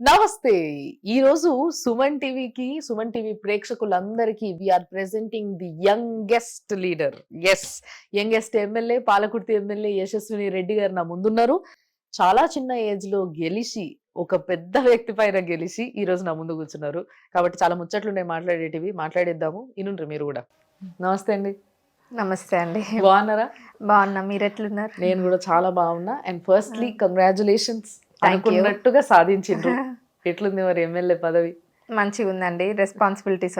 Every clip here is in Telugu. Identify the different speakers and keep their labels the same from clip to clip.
Speaker 1: నమస్తే. ఈరోజు సుమన్ టీవీకి, సుమన్ టీవీ ప్రేక్షకులందరికీ we are presenting the youngest leader. Yes, youngest MLA, Palakurthi MLA Yashaswini Reddy garu నా ముందున్నారు. చాలా చిన్న ఏజ్ లో గెలిచి, ఒక పెద్ద వ్యక్తి పైన గెలిచి ఈ రోజు నా ముందు కూర్చున్నారు. కాబట్టి చాలా ముచ్చట్లున్నాయి మాట్లాడేటివి. మాట్లాడేద్దాము. ఇనుండ్రి మీరు కూడా. నమస్తే అండి.
Speaker 2: నమస్తే అండి.
Speaker 1: బాగున్నారా?
Speaker 2: బాగున్నా, మీరు ఎట్లున్నారు?
Speaker 1: నేను కూడా చాలా బాగున్నా. అండ్ ఫస్ట్లీ కంగ్రాచులేషన్స్, అనుకున్నట్టుగా సాధించిండ్రు. ఎట్లుంది మరి ఎమ్మెల్యే పదవి?
Speaker 2: మంచిగా ఉందండి. రెస్పాన్సిబిలిటీస్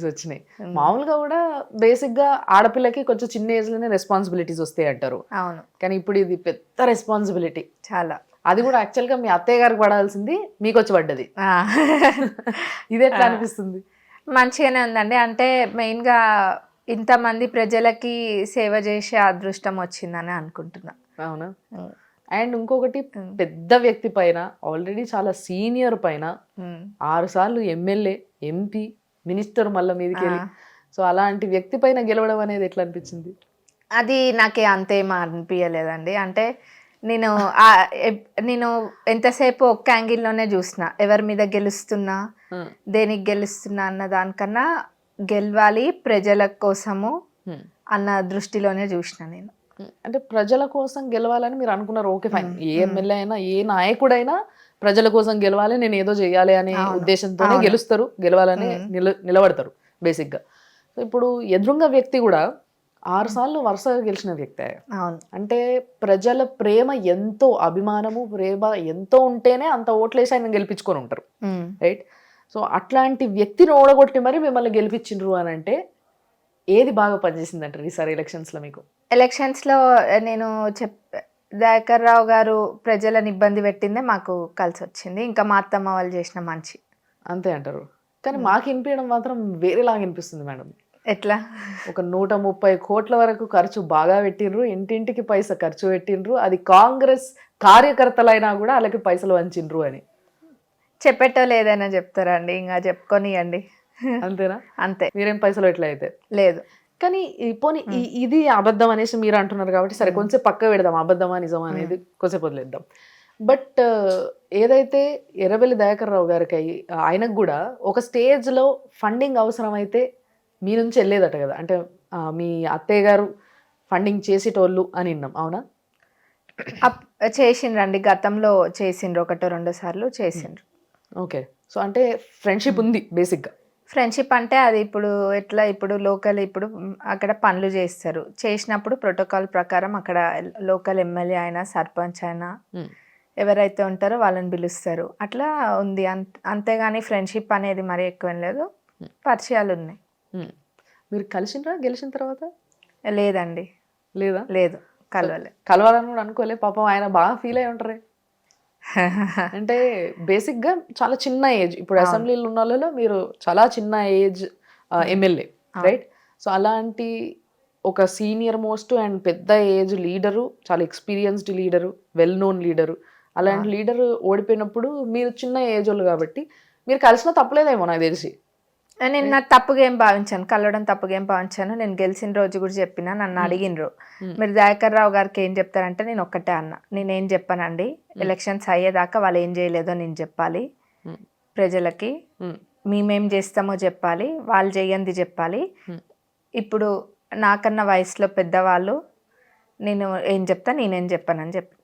Speaker 1: వచ్చినాయి. మామూలుగా కూడా బేసిక్ గా ఆడపిల్లకి కొంచెం చిన్న ఏజ్ లోనే రెస్పాన్సిబిలిటీస్ వస్తాయి అంటారు.
Speaker 2: అవును,
Speaker 1: కానీ ఇప్పుడు ఇది పెద్ద రెస్పాన్సిబిలిటీ.
Speaker 2: చాలా.
Speaker 1: అది కూడా యాక్చువల్ గా మీ అత్తయ్య గారికి పడాల్సింది మీకు వచ్చి పడ్డది. ఇది ఎట్లా అనిపిస్తుంది?
Speaker 2: మంచిగానే ఉందండి. అంటే మెయిన్ గా ఇంతమంది ప్రజలకి సేవ చేసే అదృష్టం వచ్చిందని అనుకుంటున్నా.
Speaker 1: అవునా? అండ్ ఇంకొకటి, పెద్ద వ్యక్తి పైన, ఆల్రెడీ చాలా సీనియర్ పైన 6 సార్లు ఎమ్మెల్యే, ఎంపీ, మినిస్టర్ మళ్ళీ మీదకి వెళ్ళి, సో అలాంటి వ్యక్తి పైన గెలవడం అనేది ఎట్లా అనిపించింది?
Speaker 2: అది నాకే అంతేం అనిపించలేదండి. అంటే నేను ఎంతసేపు ఒక్క యాంగిల్లోనే చూసిన, ఎవరి మీద గెలుస్తున్నా, దేనికి గెలుస్తున్నా అన్న దానికన్నా గెలవాలి ప్రజల కోసము అన్న దృష్టిలోనే చూసిన నేను.
Speaker 1: అంటే ప్రజల కోసం గెలవాలని మీరు అనుకున్నారు. ఓకే ఫైన్, ఏ ఎమ్మెల్యే అయినా, ఏ నాయకుడైనా ప్రజల కోసం గెలవాలి, నేను ఏదో చేయాలి అనే ఉద్దేశంతోనే గెలుస్తారు, గెలవాలని నిలబడతారు బేసిక్ గా. సో ఇప్పుడు ఎదురుంగ వ్యక్తి కూడా 6 సార్లు వరుసగా గెలిచిన వ్యక్తి. అంటే ప్రజల ప్రేమ ఎంతో, అభిమానము, ప్రేమ ఎంతో ఉంటేనే అంత ఓట్లేసి ఆయన గెలిపించుకొని ఉంటారు, రైట్? సో అట్లాంటి వ్యక్తిని ఓడగొట్టి మరి మిమ్మల్ని గెలిపించిండ్రు అని అంటే ఏది బాగా పనిచేసింది అంటారు ఈసారి ఎలక్షన్స్ లో మీకు?
Speaker 2: ఎలక్షన్స్ లో నేను దయాకర్ రావు గారు ప్రజలను ఇబ్బంది పెట్టిందే మాకు కలిసి వచ్చింది. ఇంకా మా అత్తమ్మ వాళ్ళు చేసిన మంచి.
Speaker 1: అంతే అంటారు. కానీ మాకు వినిపించడం మాత్రం వేరేలాగా అనిపిస్తుంది మేడం.
Speaker 2: ఎట్లా?
Speaker 1: ఒక 130 కోట్ల వరకు ఖర్చు బాగా పెట్టిండ్రు, ఇంటింటికి పైసా ఖర్చు పెట్టిండ్రు, అది కాంగ్రెస్ కార్యకర్తలైనా కూడా వాళ్ళకి పైసలు వంచిండ్రు అని
Speaker 2: చెప్పేటోళ్ళు ఏదైనా చెప్తారా అండి? ఇంకా చెప్పుకొనియండి.
Speaker 1: అంతేనా?
Speaker 2: అంతే.
Speaker 1: మీరేం పైసలు ఎట్లా అయితే
Speaker 2: లేదు.
Speaker 1: కానీ పోనీ ఇది అబద్ధం అనేసి మీరు అంటున్నారు కాబట్టి సరే, కొంచెం పక్క పెడదాం, అబద్ధమా నిజమా అనేది కొంచెం వదిలేద్దాం. బట్ ఏదైతే ఎర్రబెల్లి దయాకర్ రావు గారికి ఆయనకు కూడా ఒక స్టేజ్ లో ఫండింగ్ అవసరం అయితే మీ నుంచి వెళ్ళేదట కదా, అంటే మీ అత్తయ్య గారు ఫండింగ్ చేసేటోళ్ళు అని విన్నాం. అవునా?
Speaker 2: చేసిండ్రండి, గతంలో చేసిండ్రు, 1-2 సార్లు చేసిండ్రు.
Speaker 1: ఓకే. సో అంటే ఫ్రెండ్షిప్ ఉంది బేసిక్ గా.
Speaker 2: ఫ్రెండ్షిప్ అంటే అది ఇప్పుడు ఎట్లా, ఇప్పుడు లోకల్, ఇప్పుడు అక్కడ పనులు చేస్తారు, చేసినప్పుడు ప్రోటోకాల్ ప్రకారం అక్కడ లోకల్ ఎమ్మెల్యే అయినా, సర్పంచ్ అయినా, ఎవరైతే ఉంటారో వాళ్ళని పిలుస్తారు. అట్లా ఉంది. అంతేగాని ఫ్రెండ్షిప్ అనేది మరీ ఎక్కువ లేదు. పరిచయాలు ఉన్నాయి.
Speaker 1: మీరు కలిసిండ్రా గెలిచిన తర్వాత?
Speaker 2: లేదండి.
Speaker 1: లేదా?
Speaker 2: లేదు,
Speaker 1: కలవాలని కూడా అనుకోలే. పాపం ఆయన బాగా ఫీల్ అయి ఉంటారే. అంటే బేసిక్ గా చాలా చిన్న ఏజ్, ఇప్పుడు అసెంబ్లీలో ఉన్న వాళ్ళలో మీరు చాలా చిన్న ఏజ్ ఎమ్మెల్యే, రైట్? సో అలాంటి ఒక సీనియర్ మోస్ట్ అండ్ పెద్ద ఏజ్ లీడరు, చాలా experienced leader, well known leader, అలాంటి లీడరు ఓడిపోయినప్పుడు మీరు చిన్న ఏజ్ వాళ్ళు కాబట్టి మీరు కలిసిన తప్పలేదేమో నాకు తెలిసి.
Speaker 2: నేను నా తప్పుగా ఏం భావించాను, కలవడం తప్పుగా ఏం భావించాను. నేను గెలిచిన రోజు కూడా చెప్పినా, నన్ను అడిగినరు మీరు దయాకర్ రావు గారికి ఏం చెప్తారంటే నేను ఒక్కటే అన్నా, నేనేం చెప్పానండి, ఎలక్షన్స్ అయ్యేదాకా వాళ్ళు ఏం చేయలేదో నేను చెప్పాలి ప్రజలకి, మేమేం చేస్తామో చెప్పాలి, వాళ్ళు చెయ్యంది చెప్పాలి. ఇప్పుడు నాకన్నా వయసులో పెద్దవాళ్ళు, నేను ఏం చెప్తా, నేనేం చెప్పానని చెప్పి